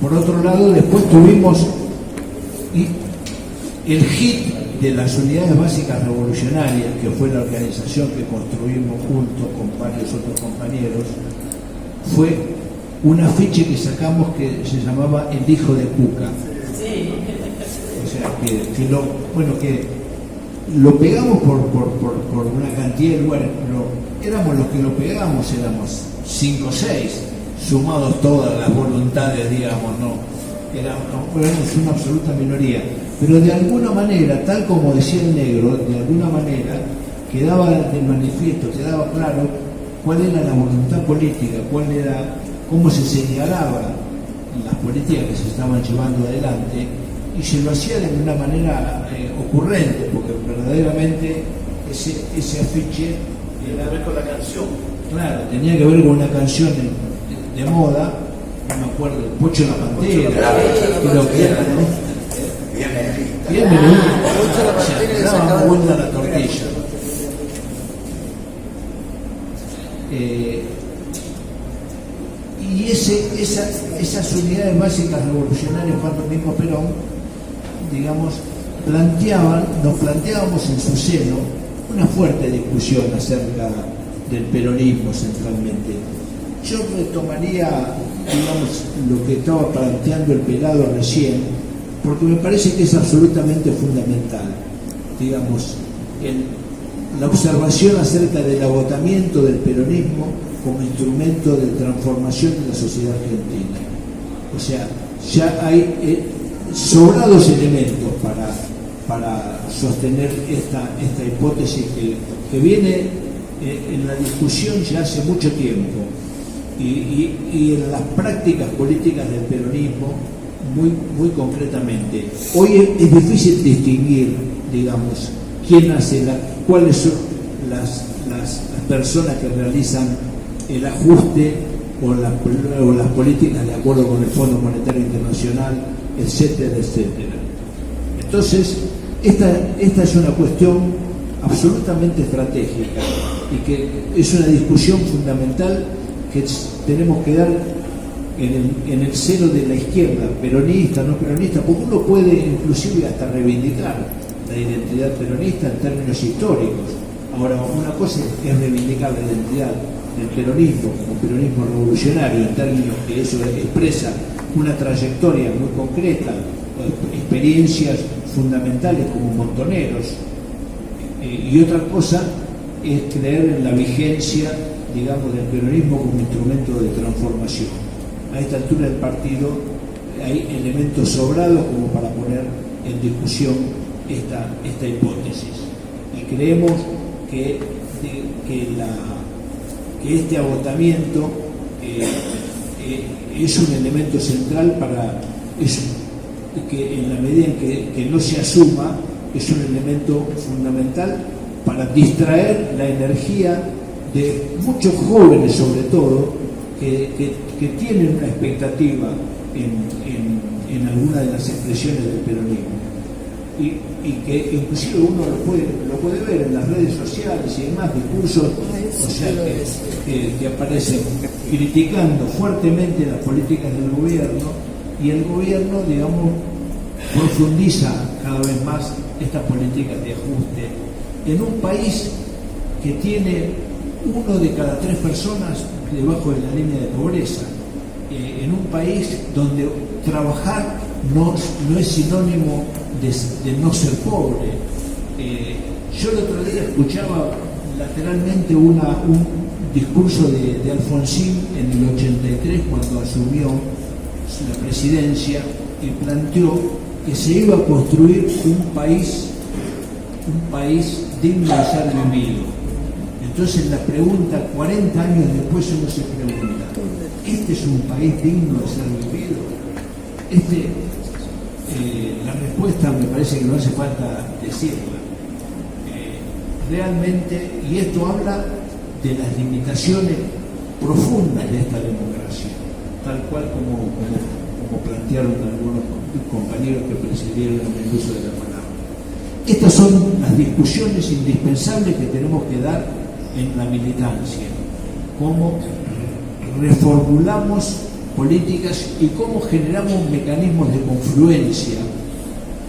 Por otro lado, después tuvimos el hit de las unidades básicas revolucionarias, que fue la organización que construimos junto con varios otros compañeros. Fue un afiche que sacamos que se llamaba El hijo de Cuca. O sea, que lo pegamos por una cantidad de lugares, pero éramos los que lo pegamos, éramos 5 o 6, sumados todas las voluntades, digamos, éramos una absoluta minoría. Pero de alguna manera, tal como decía el negro, de alguna manera quedaba de manifiesto, quedaba claro cuál era la voluntad política, cómo se señalaban las políticas que se estaban llevando adelante, y se lo hacía de una manera ocurrente, porque verdaderamente ese afiche Tiene que ver con la canción. claro, tenía que ver con una canción de moda, no me acuerdo, el Pocho la Pantera, creo que era, ¿no? Bien menudito, daba vuelta a la tortilla. Y esas unidades básicas revolucionarias, cuando mismo Perón, digamos, nos planteábamos en su seno una fuerte discusión acerca del peronismo centralmente. Yo retomaría, digamos, lo que estaba planteando el Pelado recién, porque me parece que es absolutamente fundamental, digamos, la observación acerca del agotamiento del peronismo como instrumento de transformación de la sociedad argentina. O sea, ya hay sobrados elementos para sostener esta hipótesis que viene en la discusión ya hace mucho tiempo y en las prácticas políticas del peronismo muy concretamente. Hoy es difícil distinguir, digamos, cuáles son las personas que realizan el ajuste o las políticas de acuerdo con el Fondo Monetario Internacional, etcétera, etcétera. Entonces, esta es una cuestión absolutamente estratégica y que es una discusión fundamental que tenemos que dar en el seno de la izquierda, peronista, no peronista, porque uno puede inclusive hasta reivindicar la identidad peronista en términos históricos. Ahora, una cosa es reivindicar la identidad del peronismo como peronismo revolucionario en términos que eso expresa una trayectoria muy concreta, experiencias fundamentales como Montoneros, y otra cosa es creer en la vigencia, digamos, del peronismo como instrumento de transformación. A esta altura del partido hay elementos sobrados como para poner en discusión esta hipótesis, y creemos que este agotamiento es un elemento central para eso, que en la medida en que no se asuma, es un elemento fundamental para distraer la energía de muchos jóvenes, sobre todo, que tienen una expectativa en alguna de las expresiones del peronismo. Y que inclusive uno lo puede ver en las redes sociales y demás discursos, o sea, que aparecen criticando fuertemente las políticas del gobierno, y el gobierno, digamos, profundiza cada vez más estas políticas de ajuste en un país que tiene 1 de cada 3 personas debajo de la línea de pobreza, en un país donde trabajar no es sinónimo de no ser pobre. Yo el otro día escuchaba lateralmente un discurso de Alfonsín en el 83, cuando asumió la presidencia, y planteó que se iba a construir un país digno de ser vivido. Entonces la pregunta, 40 años después, uno se pregunta, ¿este es un país digno de ser vivido? La respuesta me parece que no hace falta decirla. Realmente, y esto habla de las limitaciones profundas de esta democracia, tal cual como plantearon algunos compañeros que precedieron el uso de la palabra. Estas son las discusiones indispensables que tenemos que dar en la militancia, cómo reformulamos políticas y cómo generamos mecanismos de confluencia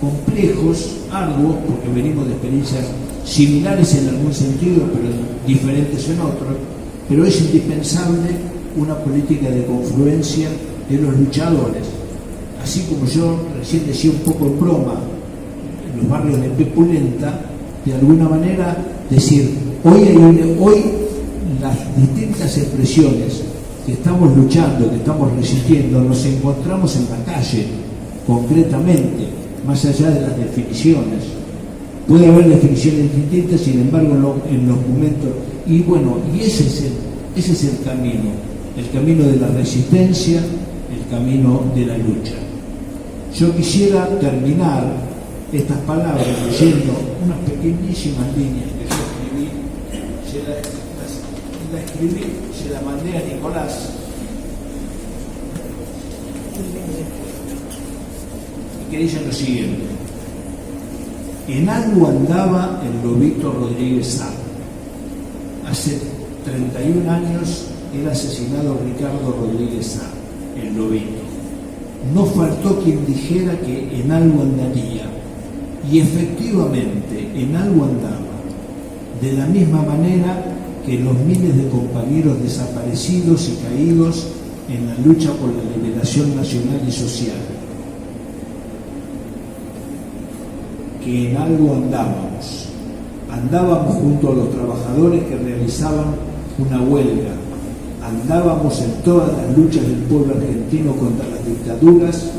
complejos, arduos, porque venimos de experiencias similares en algún sentido, pero diferentes en otros, pero es indispensable una política de confluencia de los luchadores. Así como yo recién decía un poco en broma, en los barrios de Pepulenta, de alguna manera decir, hoy las distintas expresiones que estamos luchando, que estamos resistiendo, nos encontramos en la calle, concretamente, más allá de las definiciones. Puede haber definiciones distintas, sin embargo, en los momentos, y bueno, y ese es el camino de la resistencia, el camino de la lucha. Yo quisiera terminar estas palabras leyendo unas pequeñísimas líneas que yo escribí, se la mandé a Nicolás, y que dice lo siguiente: en algo andaba el Lobito Rodríguez Sá. Hace 31 años era asesinado Ricardo Rodríguez Sá, el Lobito. No faltó quien dijera que en algo andaría, y efectivamente en algo andaba, de la misma manera que los miles de compañeros desaparecidos y caídos en la lucha por la liberación nacional y social. Que en algo andábamos junto a los trabajadores que realizaban una huelga, andábamos en todas las luchas del pueblo argentino contra las dictaduras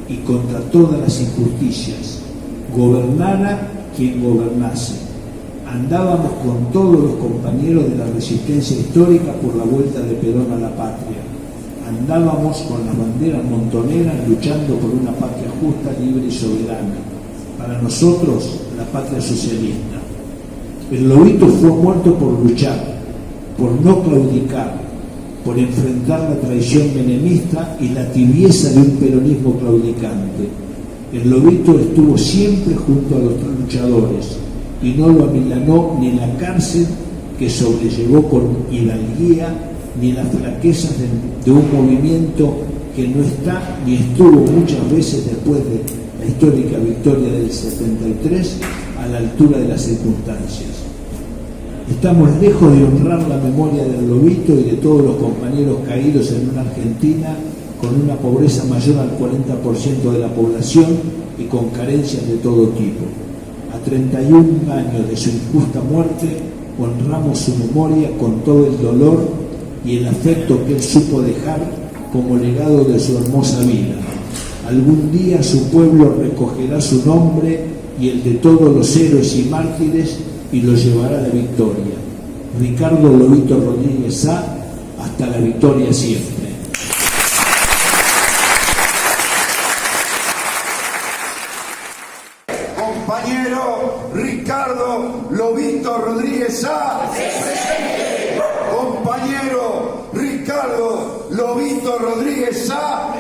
y contra todas las injusticias, gobernara quien gobernase. Andábamos con todos los compañeros de la resistencia histórica por la vuelta de Perón a la patria. Andábamos con las banderas montoneras luchando por una patria justa, libre y soberana. Para nosotros, la patria socialista. El Lobito fue muerto por luchar, por no claudicar, por enfrentar la traición menemista y la tibieza de un peronismo claudicante. El Lobito estuvo siempre junto a los luchadores y no lo amilanó ni la cárcel que sobrellevó con hidalguía, ni las flaquezas de un movimiento que no está ni estuvo muchas veces después de la histórica victoria del 73 a la altura de las circunstancias. Estamos lejos de honrar la memoria del Lobito y de todos los compañeros caídos en una Argentina con una pobreza mayor al 40% de la población y con carencias de todo tipo. A 31 años de su injusta muerte, honramos su memoria con todo el dolor y el afecto que él supo dejar como legado de su hermosa vida. Algún día su pueblo recogerá su nombre y el de todos los héroes y mártires y lo llevará a la victoria. Ricardo Lobito Rodríguez Sá, hasta la victoria siempre. Compañero Ricardo Lobito Rodríguez Sá. Compañero Ricardo Lobito Rodríguez Sá.